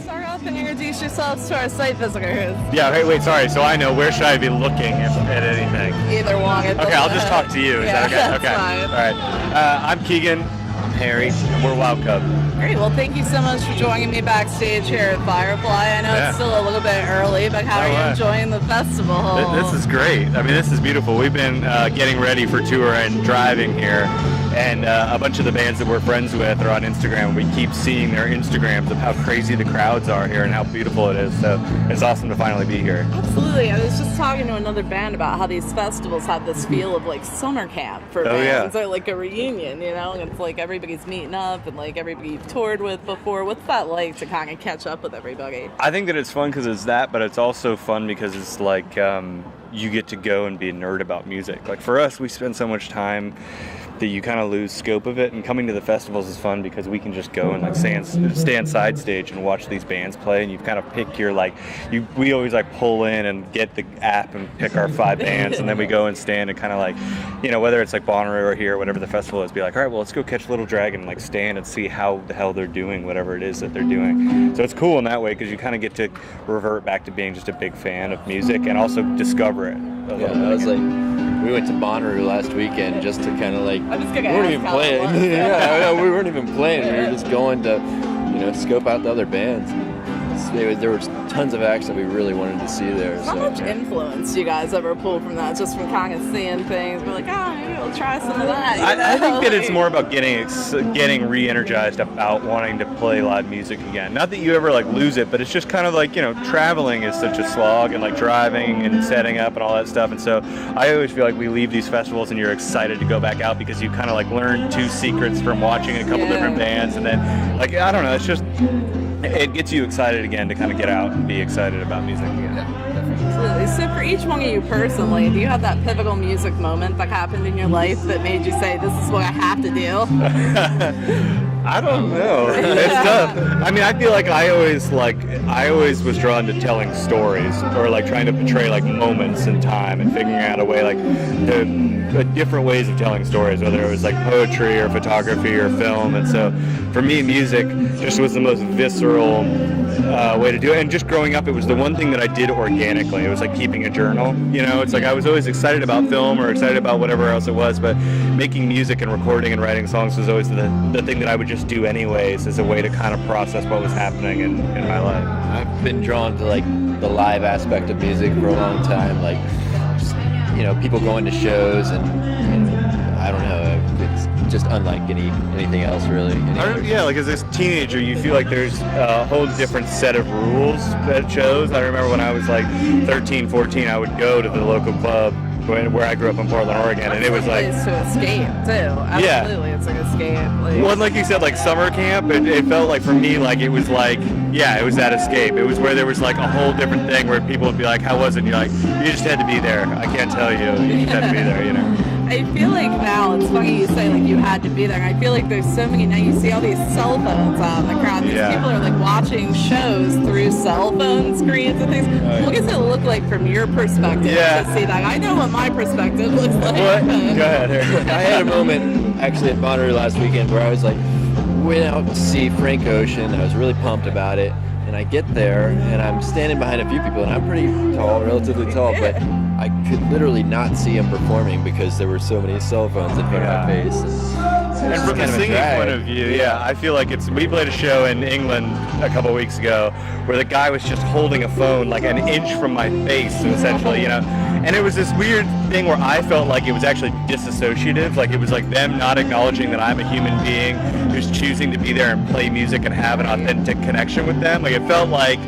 Start off and introduce yourselves to our site visitors. Yeah, wait, sorry. So I know, where should I be looking at anything? Either one. Okay, I'll just talk to you. Is that okay? That's Okay. fine. All right. I'm Keegan. I'm Harry. And we're Wild Cub. Great. Well, thank you so much for joining me backstage here at Firefly. I know it's still a little bit early, but how are you enjoying the festival? This is great. I mean, this is beautiful. We've been getting ready for tour and driving here. And a bunch of the bands that we're friends with are on Instagram. We keep seeing their Instagrams of how crazy the crowds are here and how beautiful it is. So it's awesome to finally be here. Absolutely. I was just talking to another band about how these festivals have this feel of like summer camp for bands. Or like a reunion, you know? And it's like everybody's meeting up and like everybody you've toured with before. What's that like to kind of catch up with everybody? I think that it's fun because it's that, but it's also fun because it's like you get to go and be a nerd about music. Like for us, we spend so much time that you kind of lose scope of it, and coming to the festivals is fun because we can just go and like stand side stage and watch these bands play, and you kind of pick your we always like pull in and get the app and pick our 5 bands, and then we go and stand and kind of like, you know, whether it's like Bonnaroo or here, whatever the festival is, be like, all right, well, let's go catch Little Dragon and like stand and see how the hell they're doing whatever it is that they're doing. So it's cool in that way because you kind of get to revert back to being just a big fan of music and also discover it. I was like, we went to Bonnaroo last weekend just to kind of like, we weren't even playing. We weren't even playing. We were just going to, you know, scope out the other bands. There was tons of acts that we really wanted to see there. How much influence do you guys ever pull from that, just from kind of seeing things? We're like, maybe we'll try some of that. I think that it's more about getting re-energized about wanting to play live music again. Not that you ever like lose it, but it's just kind of like, you know, traveling is such a slog, and like driving and setting up and all that stuff. And so I always feel like we leave these festivals and you're excited to go back out because you kind of like learn 2 secrets from watching a couple different bands, and then like, I don't know, it's just, it gets you excited again to kind of get out and be excited about music again. Absolutely. So for each one of you personally, do you have that pivotal music moment that happened in your life that made you say, this is what I have to do? I don't know. It's tough. I mean, I feel like I always was drawn to telling stories, or like trying to portray like moments in time and figuring out a way, like the different ways of telling stories, whether it was like poetry or photography or film. And so for me, music just was the most visceral way to do it. And just growing up, it was the one thing that I did organically. It was like keeping a journal. You know, it's like I was always excited about film or excited about whatever else it was, but making music and recording and writing songs was always the thing that I would just do anyways, as a way to kind of process what was happening in my life. I've been drawn to like the live aspect of music for a long time, like just, you know, people going to shows, and I don't know, it's just unlike anything else really. Like as a teenager, you feel like there's a whole different set of rules at shows. I remember when I was like 13, 14, I would go to the local club where I grew up in Portland, Oregon, and it was like to escape too. Absolutely, it's like escape. Well, like you said, like summer camp, it felt like for me like it was like, it was that escape. It was where there was like a whole different thing where people would be like, how was it? And you're like, you just had to be there. I can't tell you. You just had to be there, you know. I feel like now, it's funny you say like you had to be there. I feel like there's so many, now you see all these cell phones out in the crowd. These people are like watching shows through cell phone screens and things. What does it look like from your perspective to see that? I know what my perspective looks like. What? Go ahead. I had a moment actually at Bonnaroo last weekend where I was like, went out to see Frank Ocean. I was really pumped about it. And I get there, and I'm standing behind a few people, and I'm pretty tall, relatively tall, but I could literally not see him performing because there were so many cell phones in front of my face. And from a singing point of view, I feel like we played a show in England a couple weeks ago where the guy was just holding a phone like an inch from my face, essentially, you know. And it was this weird thing where I felt like it was actually disassociative, like it was like them not acknowledging that I'm a human being who's choosing to be there and play music and have an authentic connection with them. Like it felt like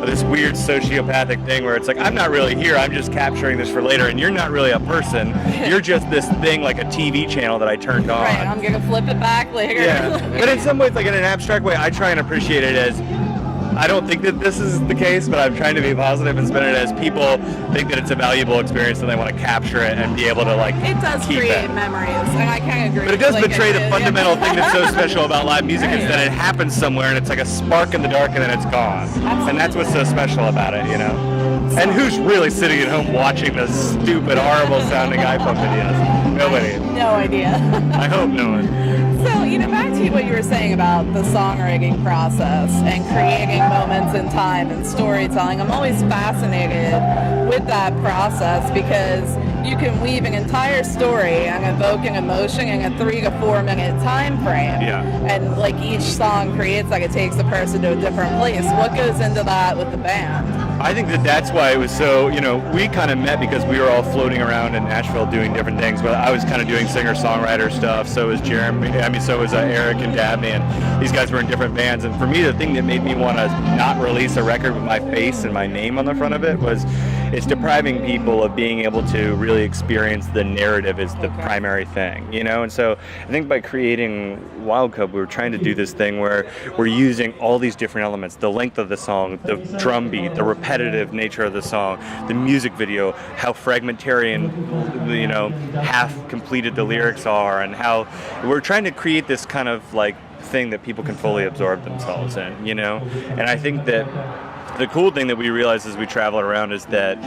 this weird sociopathic thing where it's like, I'm not really here, I'm just capturing this for later, and you're not really a person, you're just this thing like a TV channel that I turned on. Right, I'm gonna flip it back later. Yeah, but in some ways, like in an abstract way, I try and appreciate it as, I don't think that this is the case, but I'm trying to be positive and spin it as people think that it's a valuable experience and they want to capture it and be able to like it does keep create it. memories, and I kind of agree. But it does betray the fundamental thing that's so special about live music is that it happens somewhere and it's like a spark in the dark and then it's gone. Absolutely. And that's what's so special about it, you know. And who's really sitting at home watching the stupid, horrible sounding iPhone videos? Nobody. No idea. I hope no one. So back to what you were saying about the songwriting process and creating moments in time and storytelling. I'm always fascinated with that process because you can weave an entire story and evoke an emotion in a 3 to 4 minute time frame. Yeah. And like each song creates, like it takes the person to a different place. What goes into that with the band? I think that's why it was so, we kind of met because we were all floating around in Nashville doing different things. But I was kind of doing singer-songwriter stuff. So was Jeremy. So was Eric and Dabney, and these guys were in different bands. And for me, the thing that made me want to not release a record with my face and my name on the front of it was it's depriving people of being able to really experience the narrative as the primary thing, And so I think by creating Wild Cub, we were trying to do this thing where we're using all these different elements, the length of the song, the drum beat, the repetitive nature of the song, the music video, how fragmentary and, half completed the lyrics are, and how we're trying to create this kind of like thing that people can fully absorb themselves in, And I think that the cool thing that we realize as we travel around is that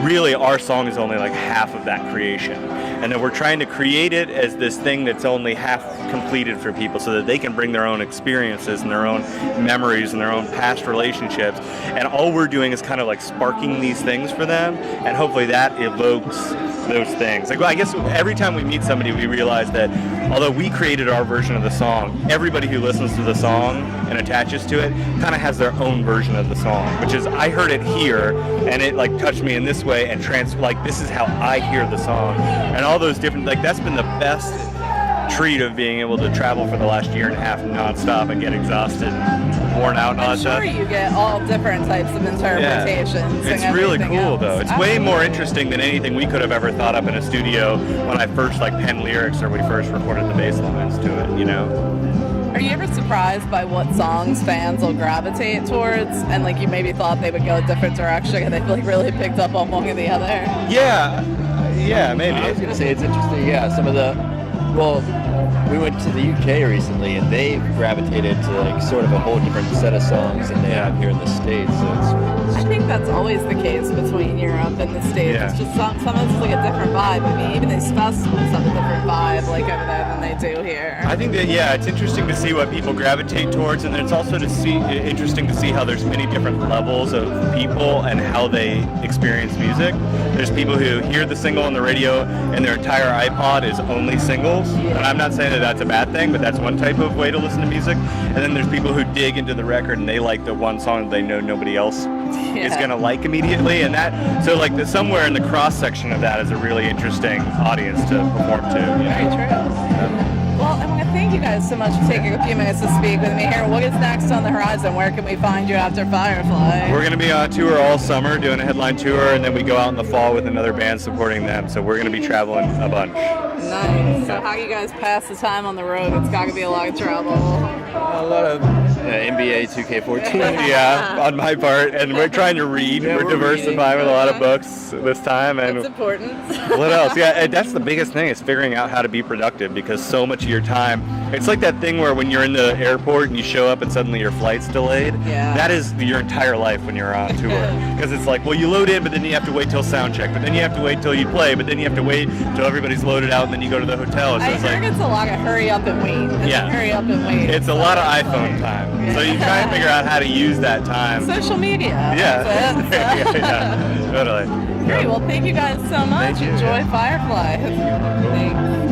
really our song is only like half of that creation. And that we're trying to create it as this thing that's only half completed for people so that they can bring their own experiences and their own memories and their own past relationships. And all we're doing is kind of like sparking these things for them. And hopefully that evokes those things. Like, well, I guess every time we meet somebody, we realize that although we created our version of the song, everybody who listens to the song and attaches to it kind of has their own version of the song, which is I heard it here and it like touched me in this way and this is how I hear the song, and all those different, like that's been the best treat of being able to travel for the last year and a half nonstop and get exhausted and worn out and all that stuff. I'm sure you get all different types of interpretations. Yeah. It's really cool though. It's way more interesting than anything we could have ever thought up in a studio when I first penned lyrics or we first recorded the bass lines to it, Are you ever surprised by what songs fans will gravitate towards and you maybe thought they would go a different direction and they really picked up on one or the other? Yeah, maybe. I was going to say it's interesting, some of the, we went to the UK recently and they gravitated to sort of a whole different set of songs than they have here in the States. So I think that's always the case between Europe and the States. Yeah. It's just some of it's a different vibe. I mean, even these festivals have a different vibe over there than they do here. I think that, it's interesting to see what people gravitate towards, and then it's also interesting to see how there's many different levels of people and how they experience music. There's people who hear the single on the radio and their entire iPod is only singles, and I'm not saying that that's a bad thing, but that's one type of way to listen to music. And then there's people who dig into the record and they like the one song that they know nobody else is going to like immediately, and that somewhere in the cross section of that is a really interesting audience to perform to. Very true. Well, I want to thank you guys so much for taking a few minutes to speak with me here. What is next on the horizon? Where can we find you after Firefly? We're going to be on tour all summer, doing a headline tour, and then we go out in the fall with another band supporting them. So we're going to be traveling a bunch. Nice. So how you guys pass the time on the road? It's got to be a lot of travel. A lot of NBA 2K14. Yeah, on my part, and we're trying to read. We're diversifying with a lot of books this time, and that's important. What else? Yeah, that's the biggest thing is figuring out how to be productive, because so much of your time, it's like that thing where when you're in the airport and you show up and suddenly your flight's delayed. Yeah. That is your entire life when you're on tour, because it's like, well, you load in, but then you have to wait till sound check, but then you have to wait till you play, but then you have to wait till everybody's loaded out, and then you go to the hotel. So I heard it's a lot of hurry up and wait. Hurry up and wait. It's a lot of iPhone time. Yeah. So you try and figure out how to use that time. Social media. Yeah. Yeah, totally. Great. Well, thank you guys so much. Thank you. Enjoy Firefly. Thanks.